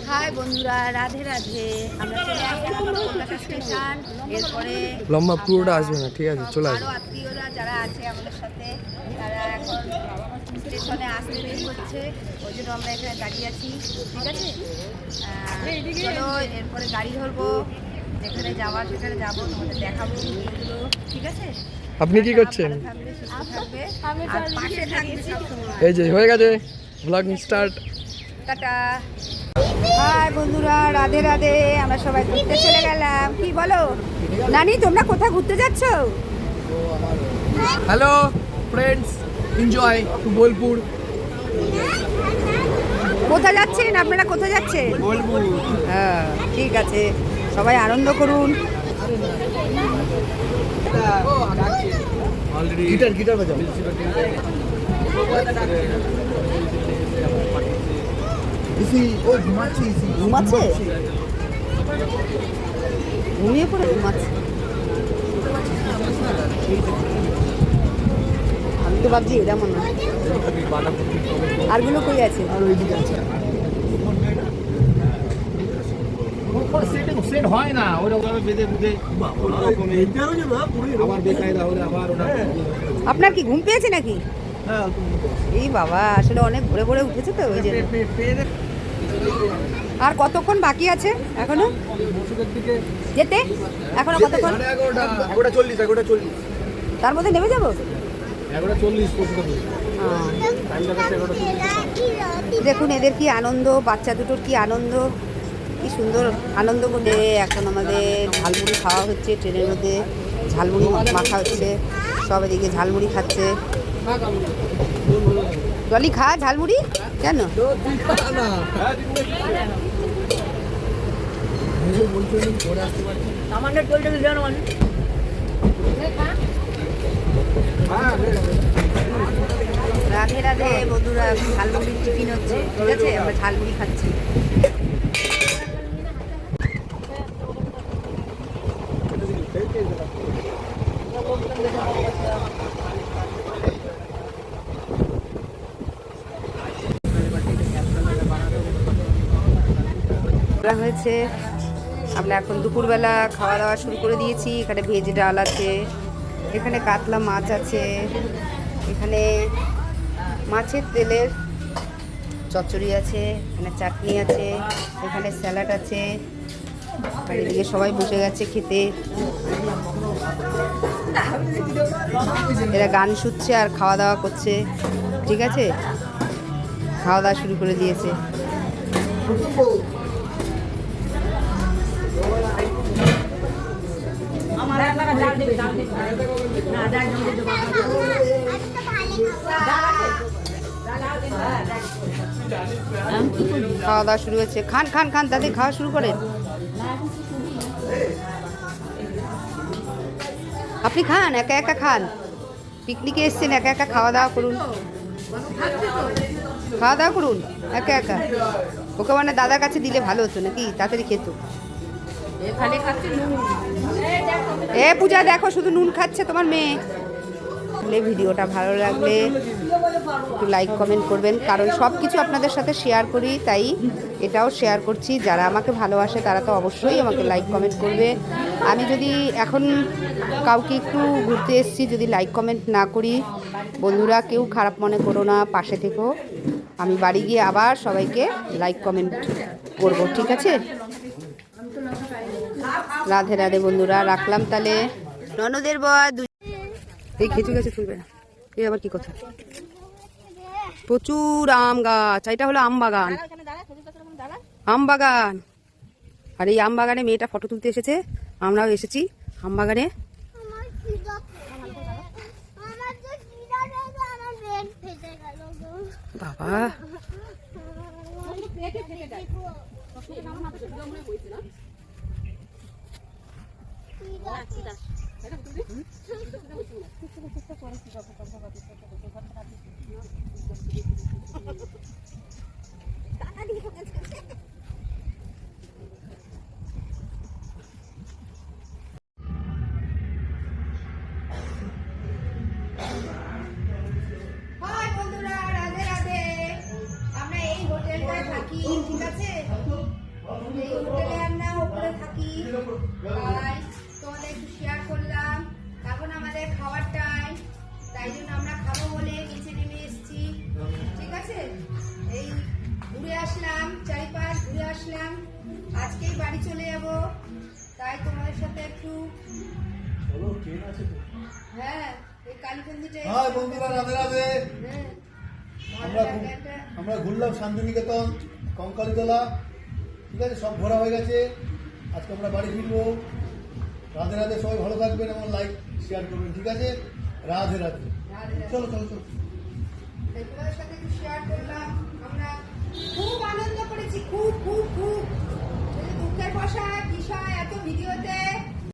High বন্ধুরা, রাধে রাধে। আমরা চলে আসলাম কলকাতা স্টেশন। এরপরে লম্বা পুরোটা আসবে না, ঠিক আছে, চলে আসবে। আরো আত্মীয়রা যারা আছে আমাদের সাথে, তারা এখন স্টেশনে আসতে দেরি হচ্ছে, ওই জন্য আমরা এখানে দাঁড়িয়ে আছি। ঠিক আছে, চলো এরপরে গাড়ি ধরবো, যেখানে যাওয়ার সেখানে যাবো, তোমাদের দেখাবো ভিডিওগুলো। ঠিক আছে, আপনি কি করছেন? ভালো থাকবে, সুস্থ থাকবে, আর পাশে থাকবে সবসময়। এই যে হয়ে গেছে ব্লগিং স্টার্ট। টাটা। হাই বন্ধুরা, রাধে রাধে। আমরা সবাই ঘুরতে চলে গেলাম। কি বলো নানি, তোমরা কোথায় ঘুরতে যাচ্ছ? Hello friends, enjoy to Bolpur. কোথায় যাচ্ছেন আপনারা? কোথায় যাচ্ছেন? বোলপুর। হ্যাঁ, ঠিক আছে, সবাই আনন্দ করুন। গিটার গিটার বাজাও। ঘুমাচ্ছে, ঘুমিয়ে পড়ে ঘুমাচ্ছে। আমি তো ভাবছি এরা মনে হয়। আরগুলো কই আছে? আর ওইদিকে আছে। সেট হয় না, ওরকম বেঁধে বুঝে আবার বেকায়দা হলে আবার ওটা। আপনার কি ঘুম পেয়েছে নাকি? এই বাবা, আসলে অনেক ভোরে ভোরে উঠেছে তো ওই জন্য। আর কতক্ষণ বাকি আছে এখনো যেতে? এখনো কতক্ষণ? 11:40। তার মধ্যে নেমে যাবো। 11:40। দেখুন এদের কি আনন্দ, বাচ্চা দুটোর কি আনন্দ, কি সুন্দর আনন্দ করে। এখন আমাদের ঝালমুড়ি খাওয়া হচ্ছে, ট্রেনের মধ্যে ঝালমুড়ি মাখা হচ্ছে, সব এদিকে ঝালমুড়ি খাচ্ছে। ডলি খা ঝালমুড়ি কেন? রাধে রাধে বন্ধুরা, ঝালমুড়ির টিফিন হচ্ছে। ঠিক আছে, আমরা ঝালমুড়ি খাচ্ছি। হয়েছে, আমরা এখন দুপুরবেলা খাওয়া দাওয়া শুরু করে দিয়েছি। এখানে ভেজ ডাল আছে, এখানে কাতলা মাছ আছে, এখানে মাছের তেলের চচ্চড়ি আছে, এখানে চাটনি আছে, এখানে স্যালাড আছে। আর এদিকে সবাই বসে গেছে খেতে। এরা গান শুনছে আর খাওয়া দাওয়া করছে। ঠিক আছে, খাওয়া দাওয়া শুরু করে দিয়েছে। খাওয়া দাওয়া শুরু হয়েছে। খান খান খান, তাদের খাওয়া শুরু করেন। আপনি খান, একা একা খান। পিকনিকে এসছেন, একা একা খাওয়া দাওয়া করুন। খাওয়া দাওয়া করুন একা একা। ওকে মানে দাদার কাছে দিলে ভালো হতো নাকি, তাড়াতাড়ি খেত। এ পূজা দেখো, শুধু নুন খাচ্ছে তোমার মেয়ে। ভিডিওটা ভালো লাগলে একটু লাইক কমেন্ট করবেন, কারণ সব কিছু আপনাদের সাথে শেয়ার করি, তাই এটাও শেয়ার করছি। যারা আমাকে ভালোবাসে তারা তো অবশ্যই আমাকে লাইক কমেন্ট করবে। আমি যদি এখন কাউকে একটু ঘুরতে এসেছি, যদি লাইক কমেন্ট না করি, বন্ধুরা কেউ খারাপ মনে করো না, পাশে থেকেও। আমি বাড়ি গিয়ে আবার সবাইকে লাইক কমেন্ট করব। ঠিক আছে, রাধে রাধে বন্ধুরা, রাখলাম তাহলে। ননদের বর এই খেতে গেছে, তুলবে না। এই আবার কি কথা? প্রচুর আম গাছ, এটা হলো আম বাগান। আম বাগান, আর এই আম বাগানে মেয়েটা ফটো তুলতে এসেছে, আমরাও এসেছি আম বাগানে। বাবা বন্ধুরা, রাধে রাধে। আমরা এই হোটেল হোটেলটায় থাকি, ঠিক আছে? এই হোটেলে আমরা ওপরে থাকি, তাই তোমাদের একটু শেয়ার করলাম। এখন আমাদের খাওয়ার টাইম, তাই জন্য আমরা খাবো বলে নিচে নেমে এসেছি, ঠিক আছে? এই ঘুরে আসলাম, চারিপাশ ঘুরে আসলাম, আজকেই বাড়ি চলে যাব, তাই তোমাদের সাথে একটু হ্যাঁ এই কালীপন্দিটা হাই বন্ধুরা, রাধে রাধে। আমরা ঘুরলাম শান্তিনিকেতন, কঙ্কালীতলা, ঠিক আছে, সব ঘোরা হয়ে গেছে। আজকে আমরা বাড়ি ফিরবো। রাধে রাধে, সবাই ভালো থাকবেন এবং লাইক শেয়ার করবেন, ঠিক আছে? রাধে রাধে। চলো চলো চলো। তোমাদের সাথে একটু শেয়ার করলাম। আমরা খুব আনন্দ